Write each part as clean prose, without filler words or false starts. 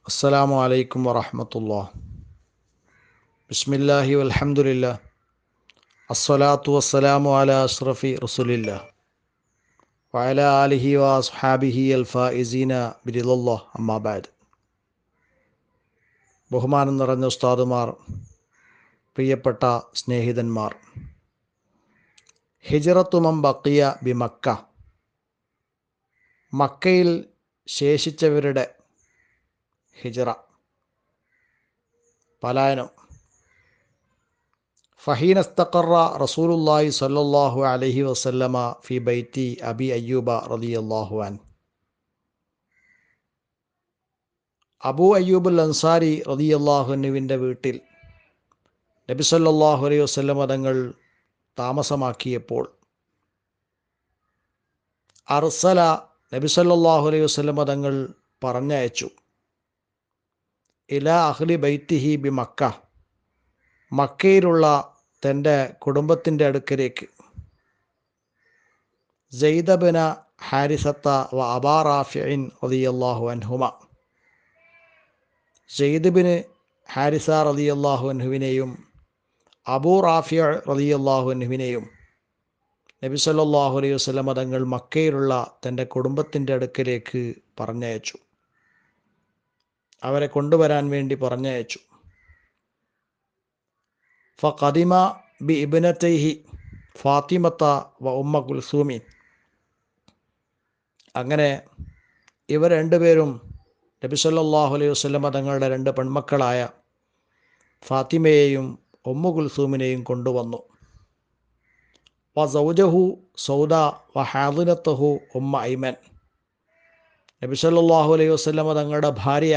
അസ്സലാമു അലൈക്കും വറഹ്മത്തുള്ളാഹി. ബിസ്മില്ലാഹി വൽഹംദുലില്ലാ അസ്സലാത്തു വസ്സലാമു അലാ അഷ്റഫി റസൂലില്ലാ വഅലാ ആലിഹി വഅസ്ഹാബിഹി അൽ ഫായിസീന ബിറിളല്ലാഹ് അമ്മാ ബഅദ്. ബഹുമാനം നിറഞ്ഞ ഉസ്താദുമാർ, പ്രിയപ്പെട്ട സ്നേഹിതന്മാർ, ഹിജ്റത്തു മൻ ബഖിയ ബി മക്ക, മക്കയിൽ ശേഷിച്ചവരുടെ ഹിജ്റ, പലായനം. ഫഹീന ഇസ്തഖറ റസൂലുള്ളാഹി സ്വല്ലല്ലാഹു അലൈഹി വസല്ലമ ഫി ബൈത്തി അബി അയ്യൂബ റളിയല്ലാഹു അൻഹു. അബൂ അയ്യൂബുൽ അൻസാരി റളിയല്ലാഹു അൻഹുവിൻ്റെ വീട്ടിൽ നബി സല്ലല്ലാഹു അലൈഹി വസല്ലമ തങ്ങൾ താമസമാക്കിയപ്പോൾ അർസല, നബി സല്ലല്ലാഹു അലൈഹി വസല്ലമ തങ്ങൾ പറഞ്ഞയച്ചു, ഇലാ അഹ്ലി ബൈത്തിഹി ബി മക്ക, മക്കയിലുള്ള തൻ്റെ കുടുംബത്തിൻ്റെ അടുക്കലേക്ക്, സെയ്ദ് ബിന ഹാരിസത്ത വ അബാ റാഫിഇൻ റളിയല്ലാഹു അൻഹുമ, സെയ്ദ് ബിൻ ഹാരിസ റളിയല്ലാഹു അൻഹുവിനെയും അബൂ റാഫിഅ റളിയല്ലാഹു അൻഹുവിനെയും നബി സല്ലല്ലാഹു അലൈഹി വസല്ലമ തങ്ങൾ മക്കയിലുള്ള തൻ്റെ കുടുംബത്തിൻ്റെ അടുക്കലേക്ക് പറഞ്ഞയച്ചു, അവരെ കൊണ്ടുവരാൻ വേണ്ടി പറഞ്ഞയച്ചു. ഫഖദിമ ബി ഇബ്നതൈഹി ഫാത്തിമത്ത വ ഉമ്മ കുൽസൂമിൻ. അങ്ങനെ ഇവർ രണ്ടുപേരും നബി സല്ലല്ലാഹു അലൈഹി വസല്ലമ തങ്ങളുടെ രണ്ട് പെൺമക്കളായ ഫാത്തിമയെയും ഉമ്മു കുൽസൂമിനെയും കൊണ്ടുവന്നു. വ സൗജഹു സൗദ വ ഹാദിനത്തഹു ഉമ്മ ഐമൻ. നബി സല്ലല്ലാഹു അലൈഹി വസല്ലമ തങ്ങളുടെ ഭാര്യ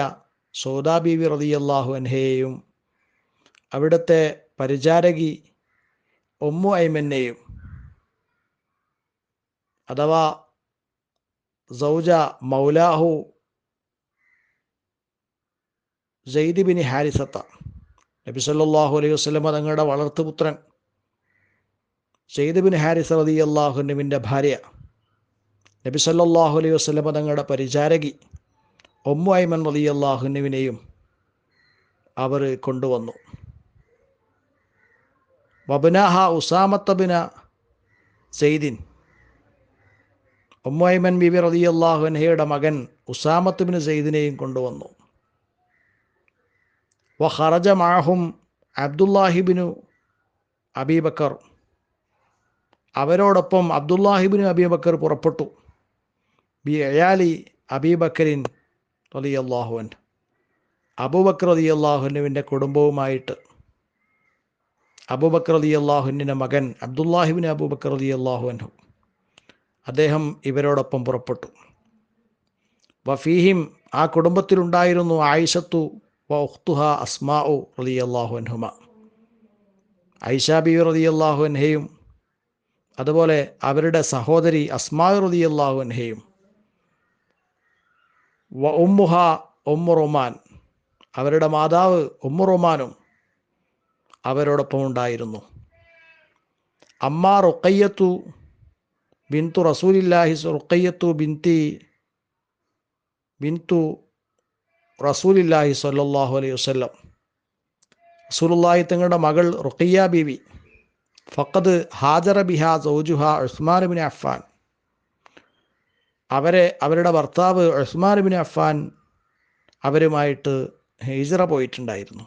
സൗദാ ബീവി റളിയല്ലാഹു അൻഹയെയും അവിടുത്തെ പരിചാരകി ഉമ്മു ഐമനെയും, അഥവാ സൗജ മൗലാഹു സെയ്ദ് ബിൻ ഹാരിസത്ത, നബി സല്ലല്ലാഹു അലൈഹി വസല്ലമ തങ്ങളുടെ വളർത്തുപുത്രൻ സെയ്ദ് ബിൻ ഹാരിസ റളിയല്ലാഹു അൻഹുവിൻ്റെ ഭാര്യ നബി സല്ലല്ലാഹു അലൈഹി വസല്ലമ തങ്ങളുടെ പരിചാരകി ഉമ്മു ഐമൻ റളിയല്ലാഹു അൻഹുവിനെയും അവർ കൊണ്ടുവന്നു. വബ്നഹ ഉസാമത്ത ബിന സെയ്ദിൻ, ഉമ്മു ഐമൻ ബിബി റളിയല്ലാഹു അൻഹയുടെ മകൻ ഉസാമത്ത് ബിൻ സെയ്ദിനെയും കൊണ്ടുവന്നു. വ ഖറജ മഅഹും അബ്ദുല്ലാഹിബ്നു അബീ ബക്കർ, അവരോടൊപ്പം അബ്ദുല്ലാഹിബ്നു അബീ ബക്കർ പുറപ്പെട്ടു. ബി അയാലി അബീ ബക്കറിൻ റളിയല്ലാഹു അൻഹു, അബൂബക്കർ റളിയല്ലാഹു അൻഹുവിൻ്റെ കുടുംബവുമായിട്ട്. അബൂബക്കർ റളിയല്ലാഹു അൻഹുവിൻ്റെ മകൻ അബ്ദുല്ലാഹിബ്നു അബൂബക്കർ റളിയല്ലാഹു അൻഹു, അദ്ദേഹം ഇവരോടൊപ്പം പുറപ്പെട്ടു. വഫീഹിം, ആ കുടുംബത്തിലുണ്ടായിരുന്നു ആയിഷത്തു വ ഉഖ്തുഹ അസ്മാഉ റളിയല്ലാഹു അൻഹുമ, ആയിഷ ബീവി റളിയല്ലാഹു അൻഹയും അതുപോലെ അവരുടെ സഹോദരി അസ്മാ റളിയല്ലാഹു അൻഹയും. വ ഉമ്മുഹ ഉമ്മു റുമാൻ, അവരുടെ മാതാവ് ഉമ്മു റുമാനും അവരോടൊപ്പം ഉണ്ടായിരുന്നു. അമ്മ റുഖയ്യത്തു ബിന്തു റസൂലില്ലാഹി, റുഖയ്യത്തു ബിന്തു റസൂലില്ലാഹി സ്വല്ലല്ലാഹു അലൈഹി വസല്ലം, റസൂലുള്ളാഹി തങ്ങളുടെ മകൾ റുഖയ്യ ബീവി. ഫഖദ് ഹാജറ ബിഹ സൗജുഹ ഉസ്മാൻ ബിൻ അഫ്ഫാൻ, അവരുടെ ഭർത്താവ് ഉസ്മാൻ ബിൻ അഫ്ഫാൻ അവരുമായിട്ട് ഹിജ്റ പോയിട്ടുണ്ടായിരുന്നു.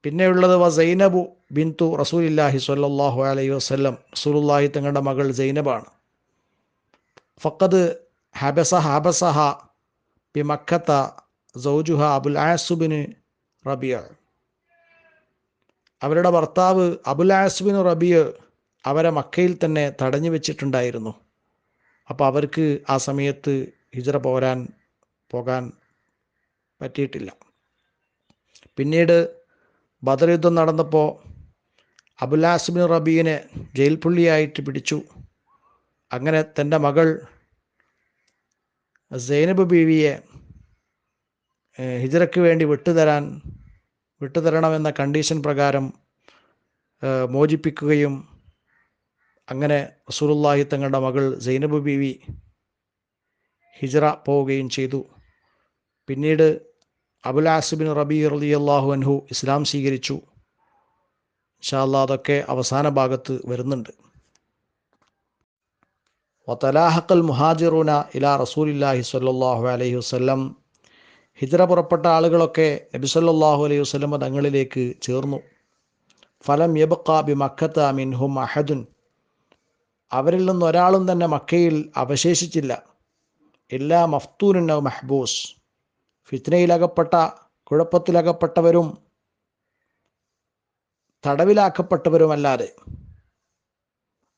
പിന്നെയുള്ളത് വ സൈനബു ബിന്തു റസൂലില്ലാഹി സ്വല്ലല്ലാഹു അലൈഹി വസല്ലം, റസൂലുള്ളാഹി തങ്ങളുടെ മകൾ സൈനബാണ്. ഫഖദ് ഹബസഹ ബി മക്കത്ത സൗജുഹ അബുൽ ആസ് ബിൻ റബിയ, അവരുടെ ഭർത്താവ് അബുൽ ആസ് ബിൻ റബിയ അവരെ മക്കയിൽ തന്നെ തടഞ്ഞു വെച്ചിട്ടുണ്ടായിരുന്നു. അപ്പോൾ അവർക്ക് ആ സമയത്ത് ഹിജ്റ പോകാൻ പറ്റിയിട്ടില്ല. പിന്നീട് ബദർ യുദ്ധം നടന്നപ്പോൾ അബുൽ ആസ് ബിൻ റബീനെ ജയിൽ പുള്ളിയായിട്ട് പിടിച്ചു. അങ്ങനെ തൻ്റെ മകൾ സൈനബ് ബീവിയെ ഹിജ്റയ്ക്ക് വേണ്ടി വിട്ടുതരണമെന്ന കണ്ടീഷൻ പ്രകാരം മോചിപ്പിക്കുകയും അങ്ങനെ റസൂലുള്ളാഹി തങ്ങളുടെ മകൾ സൈനബ് ബീവി ഹിജ്റ പോവുകയും ചെയ്തു. പിന്നീട് അബുൽ ആസ് ബിൻ റബീഅ റളിയല്ലാഹു അൻഹു ഇസ്ലാം സ്വീകരിച്ചു. ഇൻഷാ അല്ലാഹ് അതൊക്കെ അവസാന ഭാഗത്ത് വരുന്നുണ്ട്. വതലാഹഖൽ മുഹാജിറൂന ഇലാ റസൂലില്ലാഹി സ്വല്ലല്ലാഹു അലൈഹി വസല്ലം, ഹിജ്റ പുറപ്പെട്ട ആളുകളൊക്കെ നബി സല്ലല്ലാഹു അലൈഹി വസല്ലം തങ്ങളിലേക്ക് ചേർന്നു. ഫലം യബ്ഖ ബിമക്കത മിൻഹും അഹദുൻ, അവരിൽ നിന്ന് ഒരാളും തന്നെ മക്കയിൽ അവശേഷിച്ചില്ല. ഇല്ലാ മഫ്തൂനുൻ ഔ മഹ്ബൂസ്, ഫിത്നയിലകപ്പെട്ട, കുഴപ്പത്തിലകപ്പെട്ടവരും തടവിലാക്കപ്പെട്ടവരുമല്ലാതെ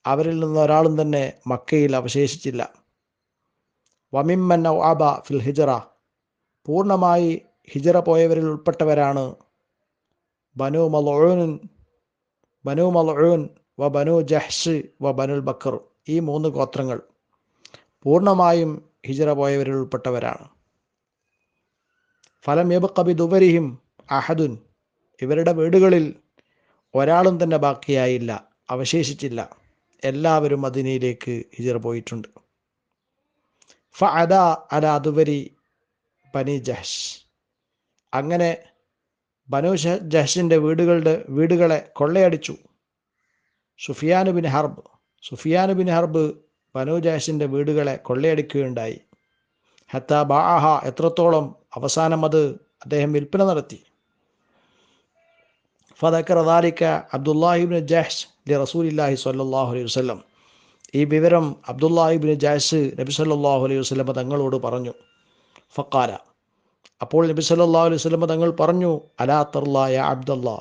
അവരിൽ നിന്ന് ഒരാളും തന്നെ മക്കയിൽ അവശേഷിച്ചില്ല. വമിമ്മൻ ഔ അബ ഫിൽ ഹിജ്റ, പൂർണ്ണമായി ഹിജ്റ പോയവരിൽ ഉൾപ്പെട്ടവരാണ് ബനു മൽഊൻ വ ബനു ജഹ്ഷ് വ ബനുൽ ബക്കർ, ഈ 3 ഗോത്രങ്ങൾ പൂർണ്ണമായും ഹിജ്റ പോയവരിൽ ഉൾപ്പെട്ടവരാണ്. ഫലം യബ്ഖ ബിദുബരിഹിം അഹദുൻ, ഇവരുടെ വീടുകളിൽ ഒരാളും തന്നെ ബാക്കിയായില്ല, അവശേഷിച്ചില്ല. എല്ലാവരും മദീനയിലേക്ക് ഹിജ്റ പോയിട്ടുണ്ട്. ഫഅദ അലാ ദുബരി ബനി ജഹ്ഷ്, അങ്ങനെ ബനു ജഹ്ഷിൻ്റെ വീടുകളെ കൊള്ളയടിച്ചു. സുഫിയാൻ ബിൻ ഹർബ് ബനു ജഹ്ഷിൻ്റെ വീടുകളെ കൊള്ളയടിക്കുകയുണ്ടായി. ഹത്താ ബഅഹ, എത്രത്തോളം, അവസാനം അത് അദ്ദേഹം വിൽപ്പന നടത്തി. ഫദക്കറ ദാലിക അബ്ദുല്ലാഹി ഇബ്നു ജഹ്ഷ് ലി റസൂലില്ലാഹി സ്വല്ലല്ലാഹു അലൈഹി വസല്ലം, ഈ വിവരം അബ്ദുല്ലാഹി ഇബ്നു ജഹ്ഷ് നബി സല്ലല്ലാഹു അലൈഹി വസല്ലം തങ്ങളോട് പറഞ്ഞു. ഫഖാല, അപ്പോൾ നബി സല്ലല്ലാഹു അലൈഹി വസല്ലം തങ്ങൾ പറഞ്ഞു, അലാ തർലാ യാ അബ്ദുല്ലാ,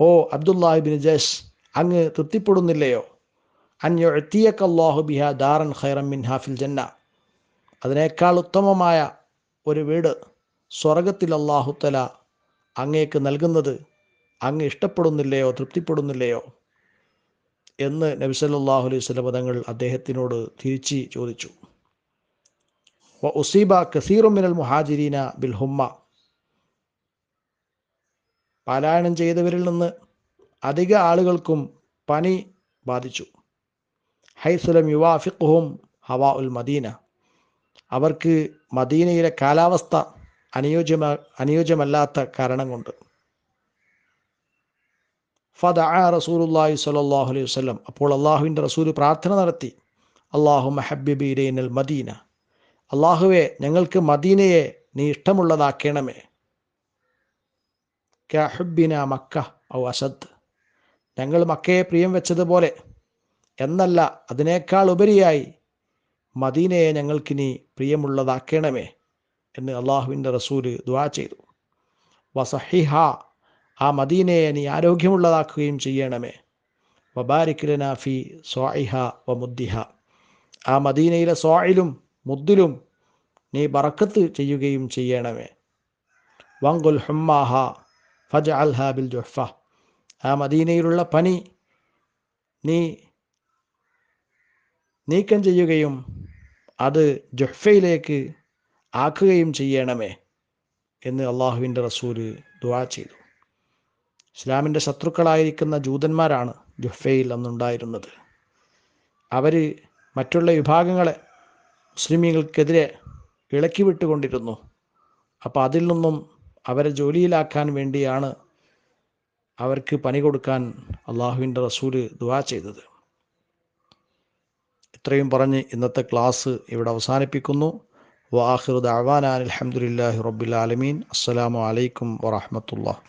ഓ അബ്ദുല്ലാഹി ഇബ്നു ജഹ്ഷ്, അങ്ങ് തൃപ്തിപ്പെടുന്നില്ലയോ? അൻ യുഅ്തിയക അല്ലാഹു ബിഹാ ദാറൻ ഖൈറൻ മിൻഹാ ഫിൽ ജന്ന, അതിനേക്കാൾ ഉത്തമമായ ഒരു വീട് സ്വർഗത്തിൽ അല്ലാഹു തആല അങ്ങേക്ക് നൽകുന്നത് അങ്ങ് ഇഷ്ടപ്പെടുന്നില്ലയോ, തൃപ്തിപ്പെടുന്നില്ലയോ എന്ന് നബി സല്ലല്ലാഹു അലൈഹി വസല്ലം തങ്ങൾ അദ്ദേഹത്തിനോട് തിരിച്ച് ചോദിച്ചു. വ ഉസീബ കസീറു മിനൽ മുഹാജിരീന ബിൽ ഹുമ്മ, പാലായനം ചെയ്തവരിൽ നിന്ന് അധിക ആളുകൾക്കും പനി ബാധിച്ചു. ഹൈസുലം യുവാഫിഖുഹും ഹവാ ഉൽ മദീന, അവർക്ക് മദീനയിലെ കാലാവസ്ഥ അനുയോജ്യമല്ലാത്ത കാരണം കൊണ്ട്. ഫദഅ റസൂലുള്ളാഹി സ്വല്ലല്ലാഹു അലൈഹി വസല്ലം, അപ്പോൾ അള്ളാഹുവിൻ്റെ റസൂൽ പ്രാർത്ഥന നടത്തി. അല്ലാഹുമ്മ ഹബ്ബിബ് ഇലൈനൽ മദീന, അള്ളാഹുവേ ഞങ്ങൾക്ക് മദീനയെ നീ ഇഷ്ടമുള്ളതാക്കണമേ. കഹുബ്ബിന മക്ക ഔ അസദ്, ഞങ്ങൾ മക്കയെ പ്രിയം വെച്ചതുപോലെ എന്നല്ല, അതിനേക്കാൾ ഉപരിയായി മദീനയെ ഞങ്ങൾക്കിനി പ്രിയമുള്ളതാക്കണമേ എന്ന് അള്ളാഹുവിൻ്റെ റസൂല് ദുആ ചെയ്തു. വസഹിഹ, ആ മദീനയെ നീ ആരോഗ്യമുള്ളതാക്കുകയും ചെയ്യണമേ. വബാരിക് ലനാ ഫി സ്വാഇഹ വ മുദ്ദിഹ, ആ മദീനയിലെ സ്വാഇലും മുദ്ദിലും നീ ബറക്കത്ത് ചെയ്യുകയും ചെയ്യണമേ. വങ്കുൽ ഹുമ്മാഹ ഫജ്അൽഹാ ബിൽ ജുഹ്ഫ, ആ മദീനയിലുള്ള പനി നീ നീക്കം ചെയ്യുകയും അത് ജുഹ്ഫയിലേക്ക് ആക്കുകയും ചെയ്യണമേ എന്ന് അള്ളാഹുവിൻ്റെ റസൂല് ദുആ ചെയ്തു. ഇസ്ലാമിൻ്റെ ശത്രുക്കളായിരിക്കുന്ന ജൂതന്മാരാണ് ജുഹ്ഫയിൽ അന്നുണ്ടായിരുന്നത്. അവർ മറ്റുള്ള വിഭാഗങ്ങളെ മുസ്ലിമീങ്ങൾക്കെതിരെ ഇളക്കി വിട്ടുകൊണ്ടിരുന്നു. അപ്പോൾ അതിൽ നിന്നും അവരെ ജോലിയിലാക്കാൻ വേണ്ടിയാണ് അവർക്ക് പണി കൊടുക്കാൻ അള്ളാഹുവിൻ്റെ റസൂല് ദുആ ചെയ്തത്. ഇത്രയും പറഞ്ഞ് ഇന്നത്തെ ക്ലാസ് ഇവിടെ അവസാനിപ്പിക്കുന്നു. വആഖിറു ദഅവാനാ അൽഹംദുലില്ലാഹി റബ്ബിൽ ആലമീൻ. അസ്സലാമു അലൈക്കും വറഹ്മത്തുള്ളാഹി.